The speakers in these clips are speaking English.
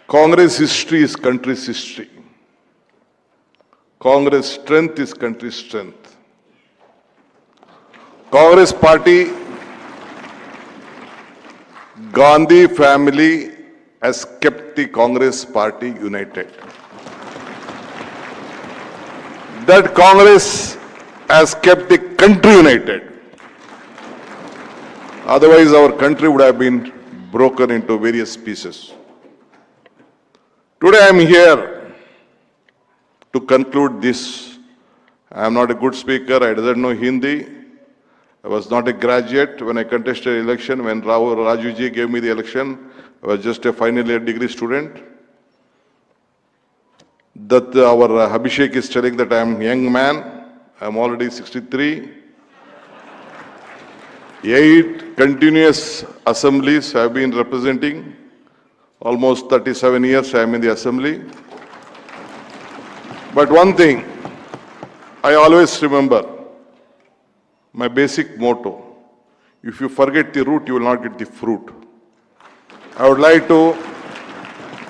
Congress history is country's history. Congress strength is country's strength. Congress party, Gandhi family has kept the Congress party united. That Congress has kept the country united. Otherwise, our country would have been broken into various pieces. Today, I am here to conclude this. I am not a good speaker. I didn't know Hindi. I was not a graduate when I contested election. When Rajuji gave me the election, I was just a final year degree student. That our Abhishek is telling that I am a young man. I am already 63. 8 continuous assemblies I have been representing. Almost 37 years I am in the assembly. But one thing, I always remember my basic motto: if you forget the root, you will not get the fruit. I would like to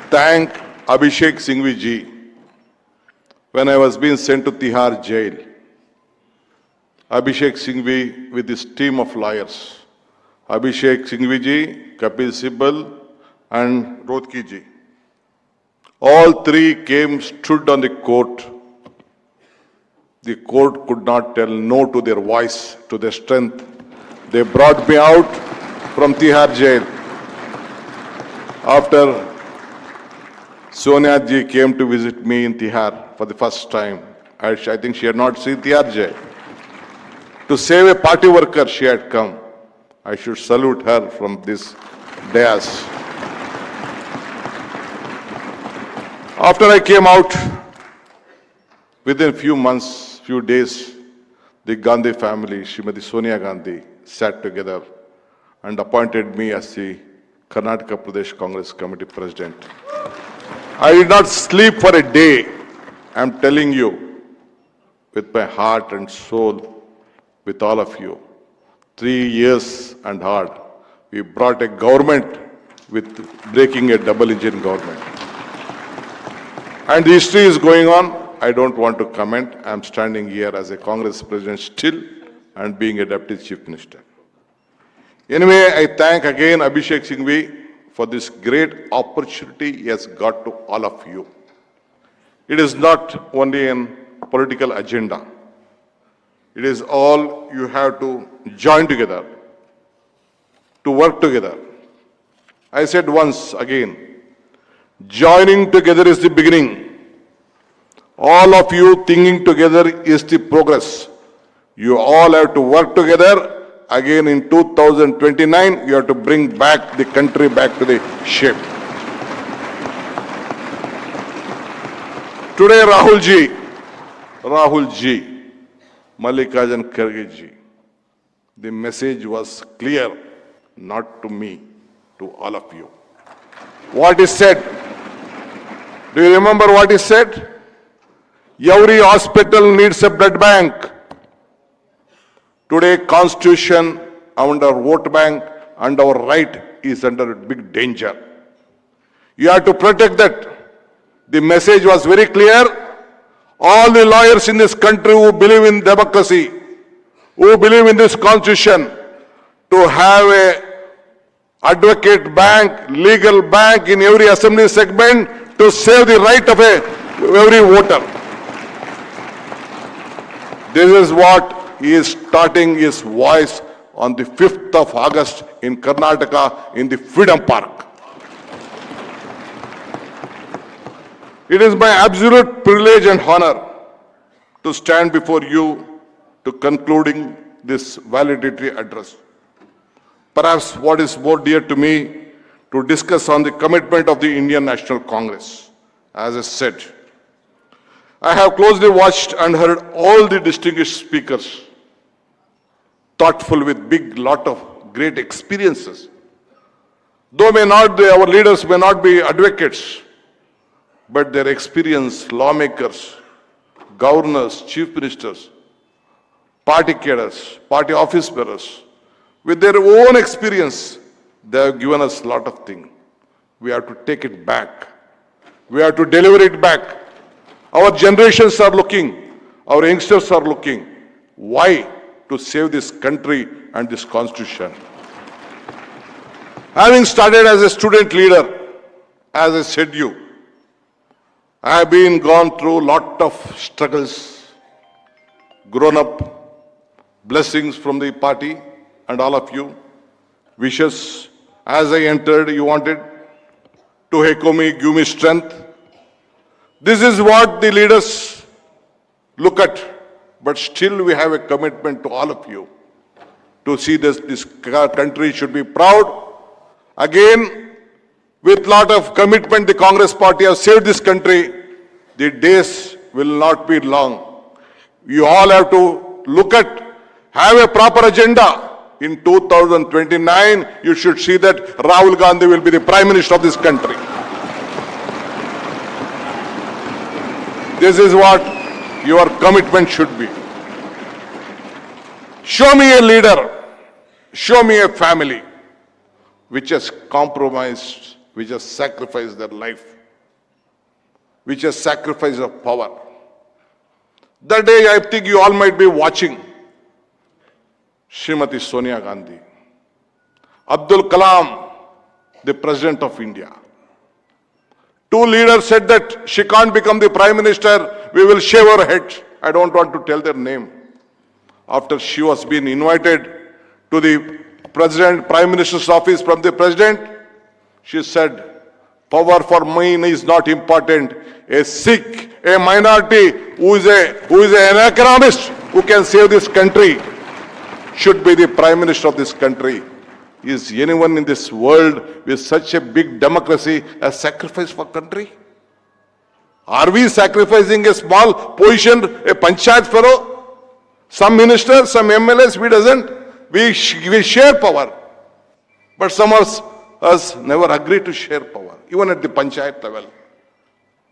thank Abhishek Singhvi ji when I was being sent to Tihar jail. Abhishek Singhvi with his team of lawyers. Abhishek Singhvi ji, Kapil Sibal and Rohtgi ji. All three came, stood on the court. The court could not tell no to their voice, to their strength. They brought me out from Tihar jail. After Sonia ji came to visit me in Tihar for the first time. I think she had not seen Tihar jail. To save a party worker, she had come. I should salute her from this dais. After I came out, within a few months, few days, the Gandhi family, Srimati Sonia Gandhi, sat together and appointed me as the Karnataka Pradesh Congress Committee President. I did not sleep for a day. I am telling you, with my heart and soul, with all of you. 3 years and hard, we brought a government with breaking a double-engine government. And the history is going on. I don't want to comment. I am standing here as a Congress president still and being a deputy chief minister. Anyway, I thank again Abhishek Singhvi for this great opportunity he has got to all of you. It is not only a political agenda. It is all you have to join together, to work together. I said once again, joining together is the beginning. All of you thinking together is the progress. You all have to work together. Again in 2029, you have to bring back the country back to the shape. Today, Rahul ji, Mallikarjun Kharge ji, the message was clear, not to me, to all of you. What is said? Do you remember what is said? Every hospital needs a blood bank. Today, Constitution, under vote bank, and our right is under big danger. You have to protect that. The message was very clear. All the lawyers in this country who believe in democracy, who believe in this constitution, to have a advocate bank, legal bank in every assembly segment to save the right of every voter. This is what he is starting his voice on the 5th of August in Karnataka in the Freedom Park. It is my absolute privilege and honor to stand before you to concluding this valedictory address. Perhaps what is more dear to me to discuss on the commitment of the Indian National Congress. As I said, I have closely watched and heard all the distinguished speakers, thoughtful with big lot of great experiences. Though our leaders may not be advocates, but their experience, lawmakers, governors, chief ministers, party cadres, party office bearers, with their own experience, they have given us a lot of things. We have to take it back We have to deliver it back. Our generations are looking, our youngsters are looking. Why? To save this country and this constitution. Having started as a student leader, as I said you, I have gone through a lot of struggles, grown up, blessings from the party and all of you, wishes. As I entered, you wanted to echo me, give me strength. This is what the leaders look at, but still we have a commitment to all of you to see this country should be proud. Again, with lot of commitment, the Congress party has saved this country. The days will not be long. You all have to look at, have a proper agenda. In 2029, you should see that Rahul Gandhi will be the Prime Minister of this country. This is what your commitment should be. Show me a leader, show me a family which has compromised, which has sacrificed their life, which has sacrificed of power. That day, I think you all might be watching Srimati Sonia Gandhi, Abdul Kalam, the President of India. Two leaders said that she can't become the Prime Minister, we will shave her head. I don't want to tell their name. After she was being invited to the Prime Minister's office from the President, she said, power for me is not important. A Sikh, a minority who is an economist who can save this country should be the Prime Minister of this country. Is anyone in this world with such a big democracy a sacrifice for country? Are we sacrificing a small position, a panchayat fellow? Some ministers, some MLAs, we doesn't. We share power. But some of us never agree to share power, even at the panchayat level.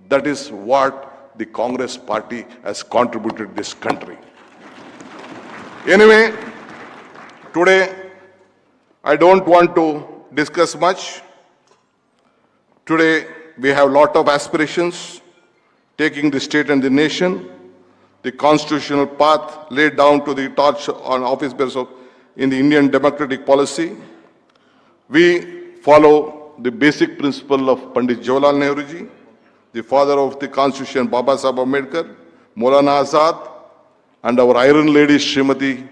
That is what the Congress party has contributed to this country. Anyway, today, I don't want to discuss much. Today, we have a lot of aspirations, taking the state and the nation, the constitutional path laid down to the torch on office bearers in the Indian democratic policy. We follow the basic principle of Pandit Jawaharlal Nehru ji, the father of the constitution, Baba Saheb Ambedkar, Maulana Azad, and our Iron Lady, Srimati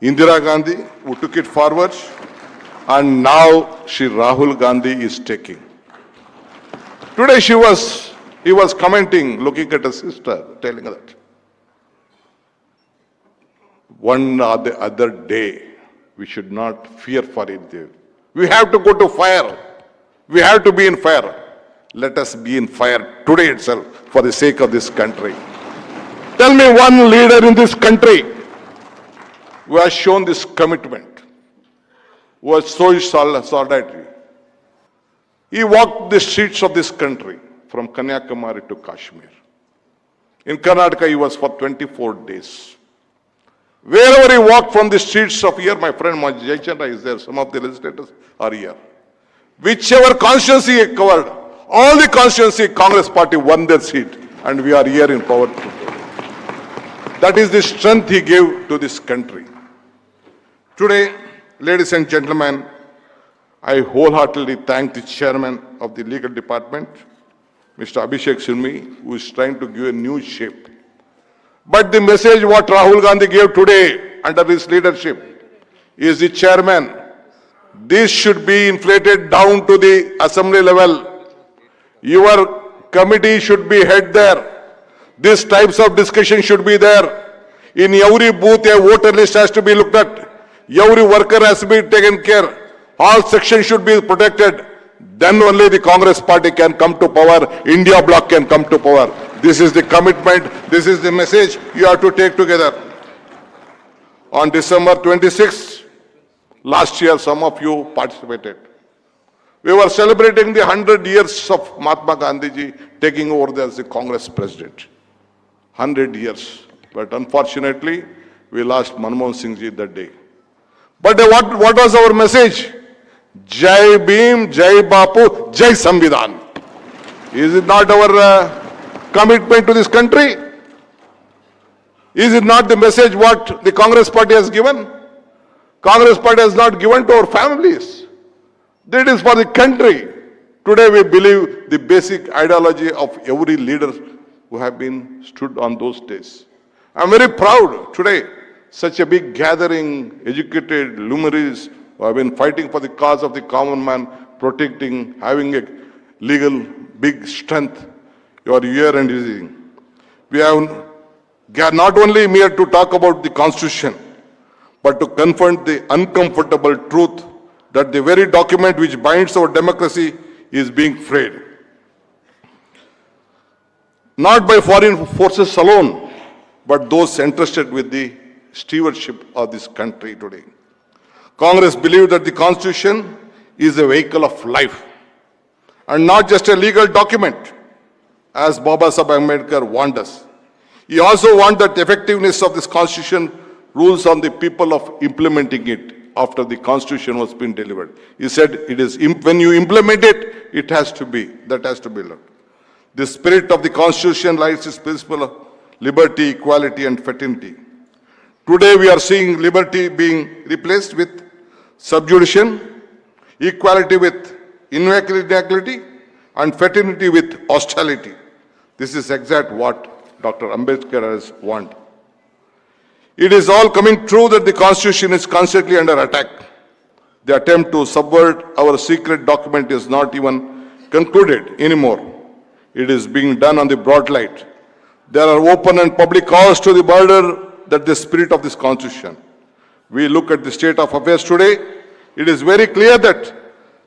Indira Gandhi, who took it forward, and now Shri Rahul Gandhi is taking. Today he was commenting, looking at a sister, telling her that one or the other day, we should not fear for it. We have to go to fire. We have to be in fire. Let us be in fire today itself for the sake of this country. Tell me one leader in this country who has shown this commitment, who has shown solidarity. He walked the streets of this country from Kanyakumari to Kashmir. In Karnataka, he was for 24 days. Wherever he walked from the streets of here, my friend Jayachandra is there, some of the legislators are here. Whichever constituency he covered, all the constituency, Congress party won their seat, and we are here in power. That is the strength he gave to this country. Today, ladies and gentlemen, I wholeheartedly thank the chairman of the legal department, Mr. Abhishek Singhvi, who is trying to give a new shape. But the message what Rahul Gandhi gave today under his leadership is the chairman. This should be inflated down to the assembly level. Your committee should be head there. These types of discussion should be there. In every booth, a voter list has to be looked at. Every worker has to be taken care. All sections should be protected. Then only the Congress party can come to power. India bloc can come to power. This is the commitment. This is the message you have to take together. On December 26th, last year, some of you participated. We were celebrating the 100 years of Mahatma Gandhi ji taking over there as the Congress president. 100 years. But unfortunately, we lost Manmohan Singh ji that day. But what was our message? Jai Bhim, Jai Bapu, Jai Samvidhan. Is it not our commitment to this country? Is it not the message what the Congress party has given? Congress party has not given to our families. That is for the country. Today we believe the basic ideology of every leader who have been stood on those days. I'm very proud today, such a big gathering, educated luminaries who have been fighting for the cause of the common man, protecting, having a legal big strength. You are here and using. We are not only mere to talk about the Constitution, but to confront the uncomfortable truth that the very document which binds our democracy is being frayed. Not by foreign forces alone, but those entrusted with the stewardship of this country today. Congress believes that the Constitution is a vehicle of life and not just a legal document, as Baba Saheb Ambedkar warned us. He also warned that the effectiveness of this Constitution rules on the people of implementing it after the Constitution was being delivered. He said, it is when you implement it, it has to be, that has to be learned. The spirit of the Constitution lies its principle of liberty, equality, and fraternity. Today we are seeing liberty being replaced with subjudiction, equality with inequality, and fraternity with hostility. This is exactly what Dr. Ambedkar has warned. It is all coming true that the Constitution is constantly under attack. The attempt to subvert our secret document is not even concluded anymore. It is being done on the broad light. There are open and public calls to the border that the spirit of this Constitution. We look at the state of affairs today, it is very clear that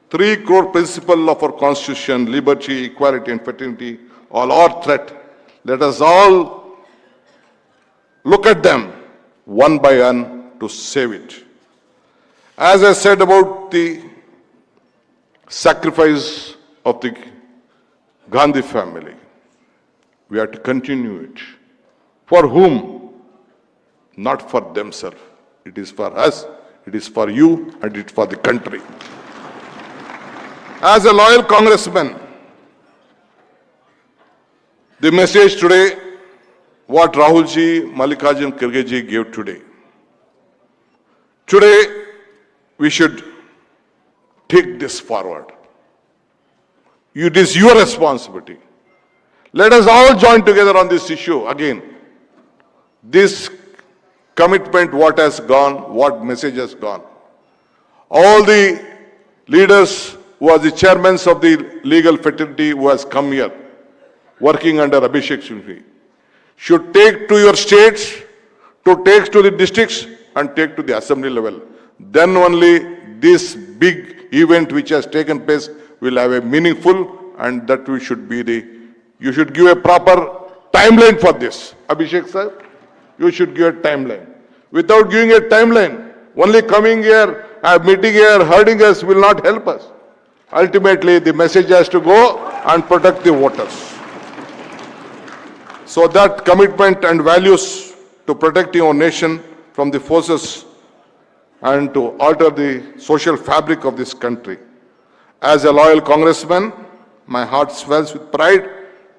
3 core principles of our Constitution, liberty, equality, and fraternity, all are threat. Let us all look at them one by one to save it. As I said about the sacrifice of the Gandhi family, we have to continue it. For whom? Not for themselves. It is for us, it is for you, and it is for the country. As a loyal congressman, the message today, what Rahulji, Mallikarjun Kharge gave today. Today, we should take this forward. It is your responsibility. Let us all join together on this issue again. This commitment, what has gone, what message has gone. All the leaders who are the chairmen of the legal fraternity who has come here, working under Abhishek Singhvi, should take to your states, to take to the districts, and take to the assembly level. Then only this big event which has taken place will have a meaningful, and that we should be you should give a proper timeline for this. Abhishek sir, you should give a timeline. Without giving a timeline, only coming here, meeting here, hurting us will not help us. Ultimately, the message has to go and protect the voters. So that commitment and values to protecting our nation from the forces and to alter the social fabric of this country. As a loyal congressman, my heart swells with pride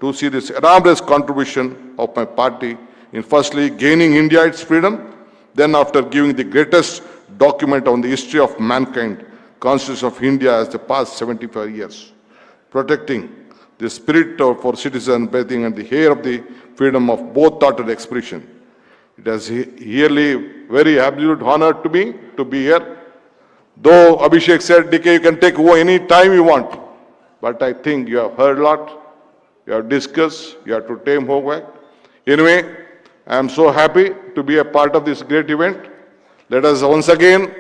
to see this enormous contribution of my party in firstly gaining India its freedom, then after giving the greatest document on the history of mankind, Constitution of India as the past 75 years, protecting the spirit of our citizens, breathing and the air of the freedom of both thought and expression. It has really very absolute honor to me to be here. Though Abhishek said, DK, you can take any time you want. But I think you have heard a lot, you have discussed, you have to take homework. Anyway, I am so happy to be a part of this great event. Let us once again,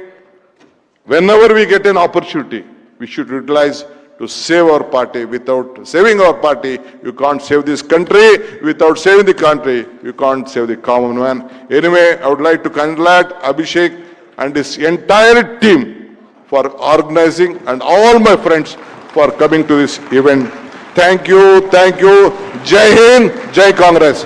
whenever we get an opportunity, we should utilize to save our party. Without saving our party, you can't save this country. Without saving the country, you can't save the common man. Anyway, I would like to congratulate Abhishek and his entire team for organizing and all my friends for coming to this event. Thank you, thank you. Jai Hind, Jai Congress.